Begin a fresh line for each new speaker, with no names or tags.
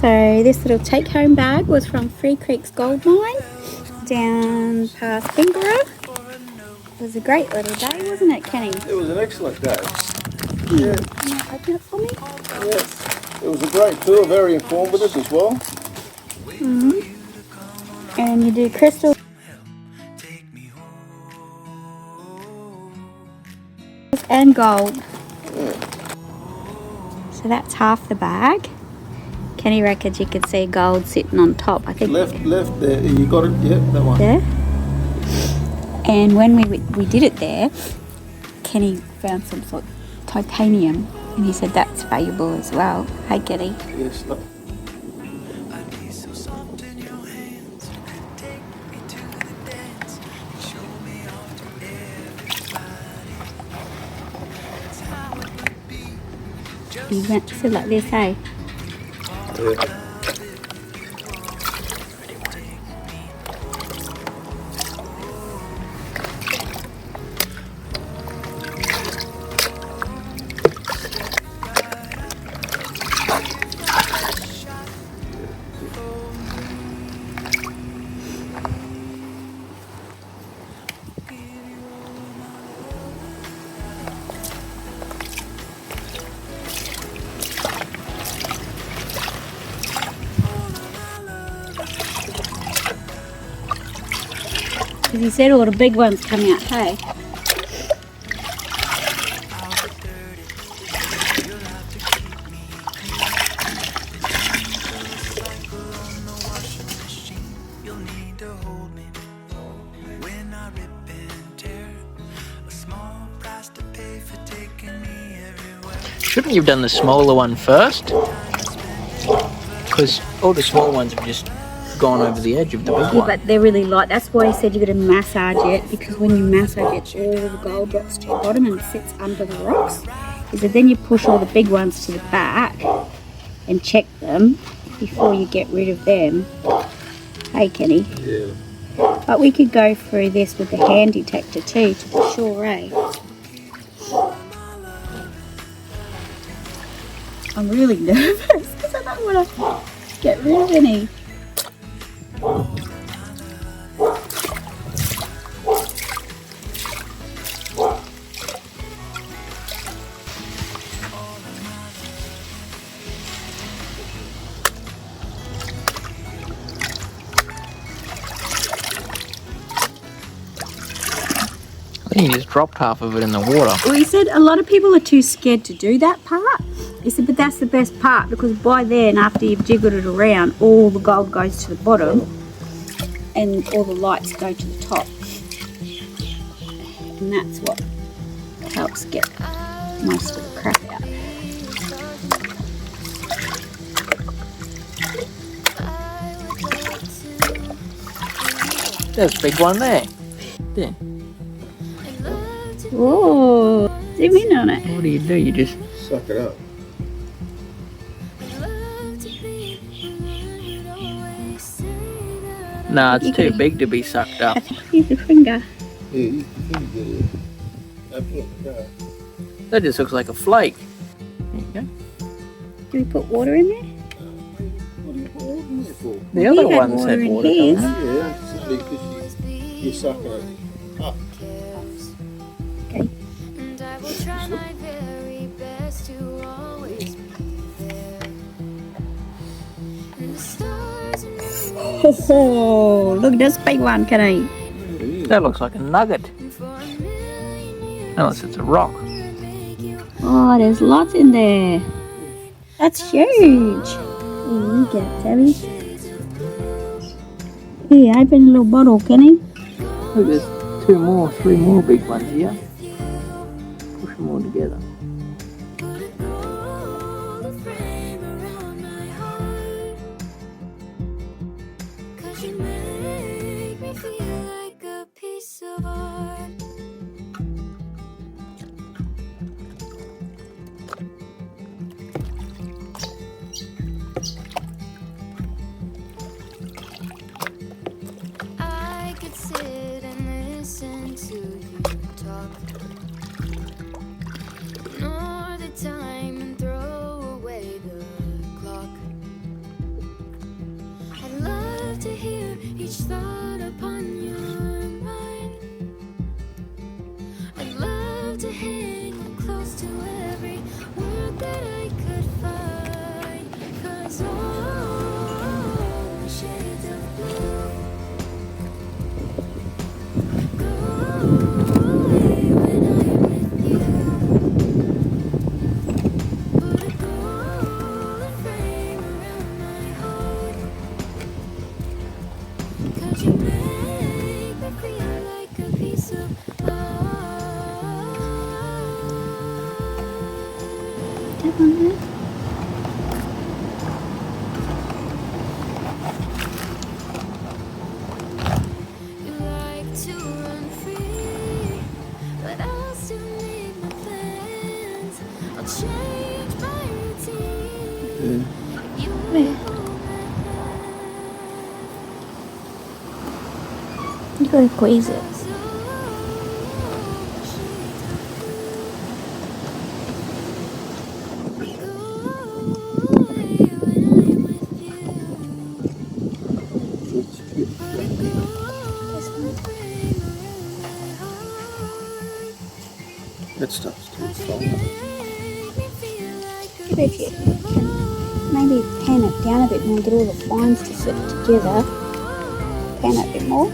So this little take-home bag was from Free Creek's gold mine down past Bingara. It was a great little day, wasn't it, Kenny?
It was an excellent day.
Yeah. Can you open it for me?
Yes. It was a great tour, very informative as well.
And you do crystal and gold. So that's half the bag. Kenny reckons you can see gold sitting on top. I think
Left there. You got it? Yeah, that one.
there. And when we did it there, Kenny found some sort of titanium, and he said that's valuable as well. Hey, Kenny.
Yes. Look.
He went to sit like this, hey?
Yeah.
Because he said all the big ones come out, hey?
Shouldn't you have done the smaller one first? Because all the small ones have just gone over the edge of the big one.
But they're really light. That's why I said you got to massage it, because when you massage it, all the gold drops to the bottom and sits under the rocks. He said then you push all the big ones to the back and check them before you get rid of them. Hey, Kenny.
Yeah.
But we could go through this with the hand detector too, to be sure, eh? I'm really nervous because I don't want to get rid of any.
I think you just dropped half of it in the water.
Well, he said a lot of people are too scared to do that part. He said, but that's the best part, because by then, after you've jiggled it around, all the gold goes to the bottom and all the lights go to the top. And that's what helps get most of the crap out.
There's a big one there. There.
Whoa, zoom in on it.
What do? You just...
Suck it up.
Nah, it's too big to be sucked up.
Use your finger.
Yeah, you can do it. Absolutely.
That just looks like a flake. There you go.
Do we put water in there?
What do you put water in there for?
The other
He had
ones
water
had
in
water.
his.
don't they?
Yeah, simply because you're sucking it up.
Okay.
And I will try my very best to always be there. And the stars and
Oh, look at this big one, can I?
That looks like a nugget. Unless it's a rock.
Oh, there's lots in there. That's huge. Here you go, Tabby. Here, open a little bottle, can I?
Look, there's three more big ones here. Push them all together.
the frame around my heart. 'Cause you make me feel like a piece of art. I could sit and listen to you talk. No
Tap on there.
You like to run free, but I'll still make my plans. I'll change my routine. You
Where? You gotta squeeze it.
That starts to fall.
Maybe if you can maybe pan it down a bit more, get all the lines to fit together. Pan it a bit more.